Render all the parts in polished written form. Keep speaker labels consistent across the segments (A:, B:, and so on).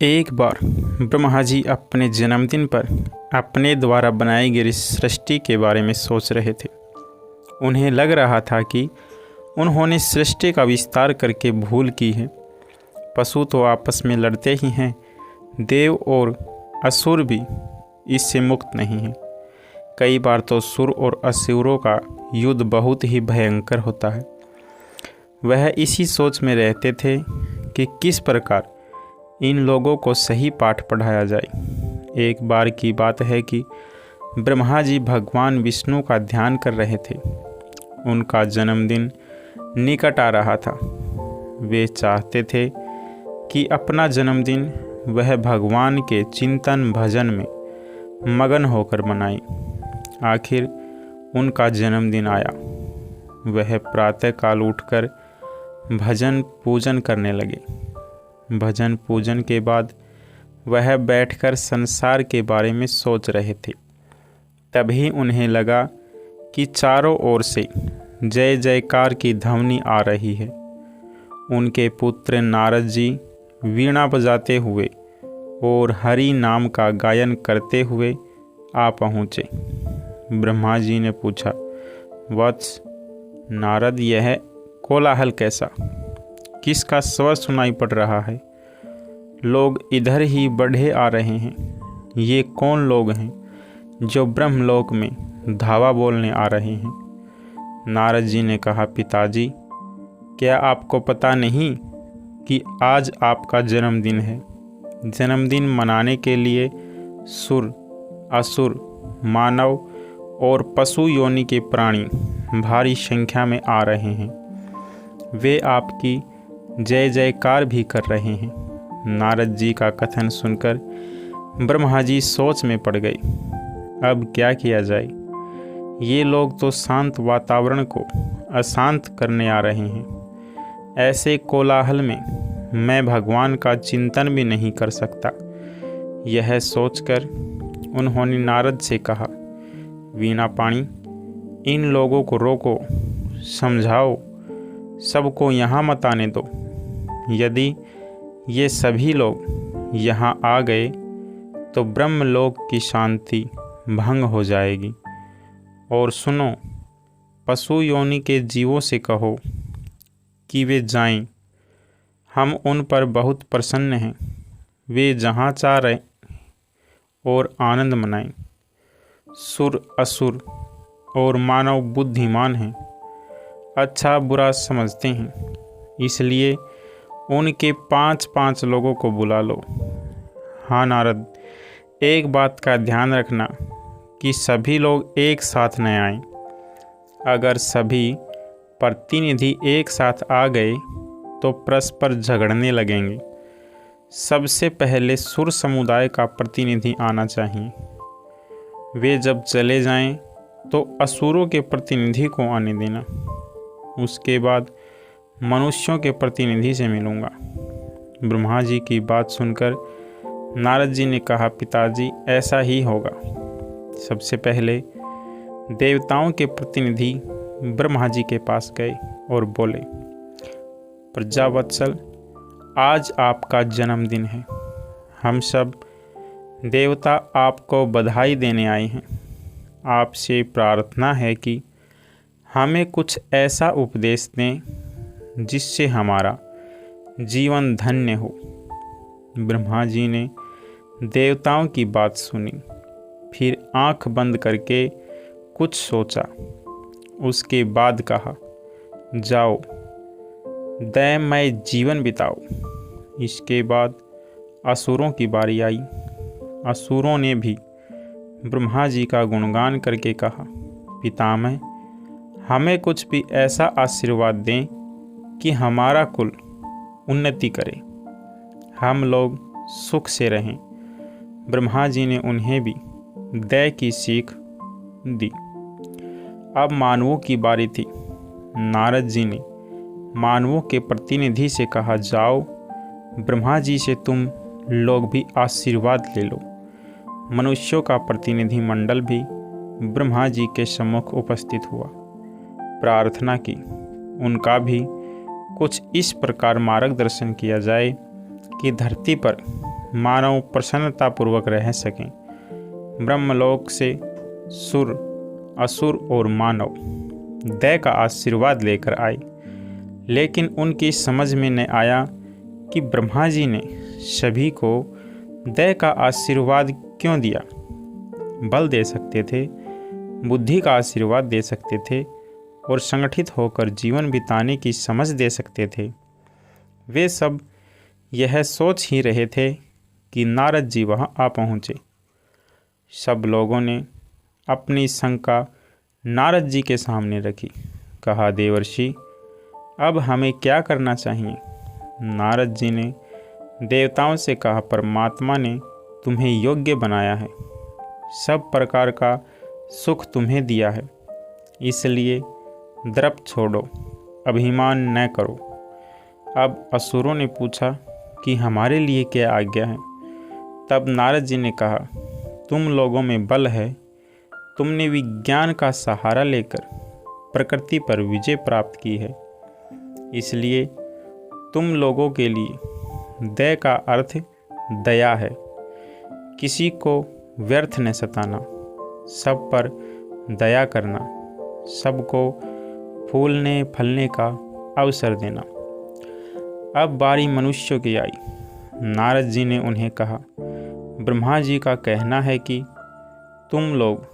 A: एक बार ब्रह्मा जी अपने जन्मदिन पर अपने द्वारा बनाई गई सृष्टि के बारे में सोच रहे थे। उन्हें लग रहा था कि उन्होंने सृष्टि का विस्तार करके भूल की है। पशु तो आपस में लड़ते ही हैं, देव और असुर भी इससे मुक्त नहीं हैं। कई बार तो सुर और असुरों का युद्ध बहुत ही भयंकर होता है। वह इसी सोच में रहते थे कि किस प्रकार इन लोगों को सही पाठ पढ़ाया जाए। एक बार की बात है कि ब्रह्मा जी भगवान विष्णु का ध्यान कर रहे थे। उनका जन्मदिन निकट आ रहा था। वे चाहते थे कि अपना जन्मदिन वह भगवान के चिंतन भजन में मगन होकर मनाएं। आखिर उनका जन्मदिन आया। वह प्रातःकाल उठकर भजन पूजन करने लगे। भजन पूजन के बाद वह बैठकर संसार के बारे में सोच रहे थे। तभी उन्हें लगा कि चारों ओर से जय जयकार की ध्वनि आ रही है। उनके पुत्र नारद जी वीणा बजाते हुए और हरि नाम का गायन करते हुए आ पहुँचे। ब्रह्मा जी ने पूछा, वत्स नारद, यह कोलाहल कैसा? किसका स्वर सुनाई पड़ रहा है? लोग इधर ही बढ़े आ रहे हैं। ये कौन लोग हैं जो ब्रह्मलोक में धावा बोलने आ रहे हैं? नारद जी ने कहा, पिताजी, क्या आपको पता नहीं कि आज आपका जन्मदिन है? जन्मदिन मनाने के लिए सुर, असुर, मानव और पशु योनि के प्राणी भारी संख्या में आ रहे हैं। वे आपकी जय जयकार भी कर रहे हैं। नारद जी का कथन सुनकर ब्रह्मा जी सोच में पड़ गए। अब क्या किया जाए? ये लोग तो शांत वातावरण को अशांत करने आ रहे हैं। ऐसे कोलाहल में मैं भगवान का चिंतन भी नहीं कर सकता। यह सोचकर उन्होंने नारद से कहा, वीणा पाणी, इन लोगों को रोको, समझाओ, सबको यहाँ मत आने दो। यदि ये सभी लोग यहाँ आ गए तो ब्रह्मलोक की शांति भंग हो जाएगी। और सुनो, पशु योनि के जीवों से कहो कि वे जाएं। हम उन पर बहुत प्रसन्न हैं। वे जहाँ चाह रहे और आनंद मनाएं। सुर, असुर और मानव बुद्धिमान हैं, अच्छा बुरा समझते हैं, इसलिए उनके 5-5 लोगों को बुला लो। हाँ नारद, एक बात का ध्यान रखना कि सभी लोग एक साथ न आएं। अगर सभी प्रतिनिधि एक साथ आ गए तो परस्पर झगड़ने लगेंगे। सबसे पहले सुर समुदाय का प्रतिनिधि आना चाहिए। वे जब चले जाएं तो असुरों के प्रतिनिधि को आने देना। उसके बाद मनुष्यों के प्रतिनिधि से मिलूंगा। ब्रह्मा जी की बात सुनकर नारद जी ने कहा, पिताजी, ऐसा ही होगा। सबसे पहले देवताओं के प्रतिनिधि ब्रह्मा जी के पास गए और बोले, प्रजावत्सल, आज आपका जन्मदिन है। हम सब देवता आपको बधाई देने आए हैं। आपसे प्रार्थना है कि हमें कुछ ऐसा उपदेश दें जिससे हमारा जीवन धन्य हो। ब्रह्मा जी ने देवताओं की बात सुनी, फिर आंख बंद करके कुछ सोचा। उसके बाद कहा, जाओ, दयामय जीवन बिताओ। इसके बाद असुरों की बारी आई। असुरों ने भी ब्रह्मा जी का गुणगान करके कहा, पितामह, हमें कुछ भी ऐसा आशीर्वाद दें कि हमारा कुल उन्नति करे, हम लोग सुख से रहें। ब्रह्मा जी ने उन्हें भी दया की सीख दी। अब मानवों की बारी थी। नारद जी ने मानवों के प्रतिनिधि से कहा, जाओ, ब्रह्मा जी से तुम लोग भी आशीर्वाद ले लो। मनुष्यों का प्रतिनिधि मंडल भी ब्रह्मा जी के सम्मुख उपस्थित हुआ। प्रार्थना की उनका भी कुछ इस प्रकार मार्गदर्शन किया जाए कि धरती पर मानव प्रसन्नतापूर्वक रह सकें। ब्रह्मलोक से सुर, असुर और मानव दया का आशीर्वाद लेकर आए, लेकिन उनकी समझ में न आया कि ब्रह्मा जी ने सभी को दया का आशीर्वाद क्यों दिया। बल दे सकते थे, बुद्धि का आशीर्वाद दे सकते थे और संगठित होकर जीवन बिताने की समझ दे सकते थे। वे सब यह सोच ही रहे थे कि नारद जी वहाँ आ पहुँचे। सब लोगों ने अपनी शंका नारद जी के सामने रखी। कहा, देवर्षि, अब हमें क्या करना चाहिए। नारद जी ने देवताओं से कहा, परमात्मा ने तुम्हें योग्य बनाया है, सब प्रकार का सुख तुम्हें दिया है, इसलिए दर्प छोड़ो, अभिमान न करो। अब असुरों ने पूछा कि हमारे लिए क्या आज्ञा है। तब नारद जी ने कहा, तुम लोगों में बल है, तुमने विज्ञान का सहारा लेकर प्रकृति पर विजय प्राप्त की है, इसलिए तुम लोगों के लिए दया का अर्थ दया है। किसी को व्यर्थ न सताना, सब पर दया करना, सबको फूलने फलने का अवसर देना। अब बारी मनुष्यों की आई। नारद जी ने उन्हें कहा, ब्रह्मा जी का कहना है कि तुम लोग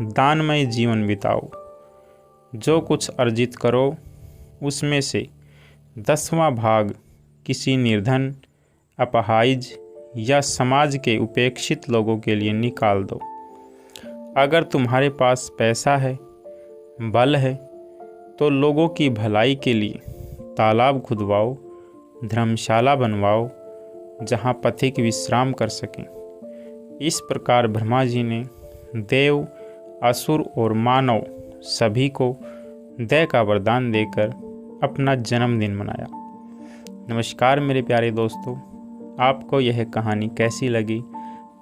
A: दानमय जीवन बिताओ, जो कुछ अर्जित करो उसमें से 10वां भाग किसी निर्धन, अपहाइज या समाज के उपेक्षित लोगों के लिए निकाल दो। अगर तुम्हारे पास पैसा है, बल है, तो लोगों की भलाई के लिए तालाब खुदवाओ, धर्मशाला बनवाओ, जहाँ पथिक विश्राम कर सकें। इस प्रकार ब्रह्मा जी ने देव, असुर और मानव सभी को दया का वरदान देकर अपना जन्मदिन मनाया। नमस्कार मेरे प्यारे दोस्तों, आपको यह कहानी कैसी लगी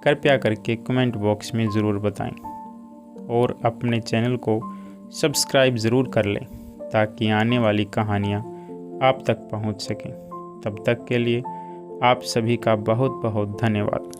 A: कृपया करके कमेंट बॉक्स में ज़रूर बताएं और अपने चैनल को सब्सक्राइब ज़रूर कर लें ताकि आने वाली कहानियाँ आप तक पहुँच सकें। तब तक के लिए आप सभी का बहुत बहुत धन्यवाद।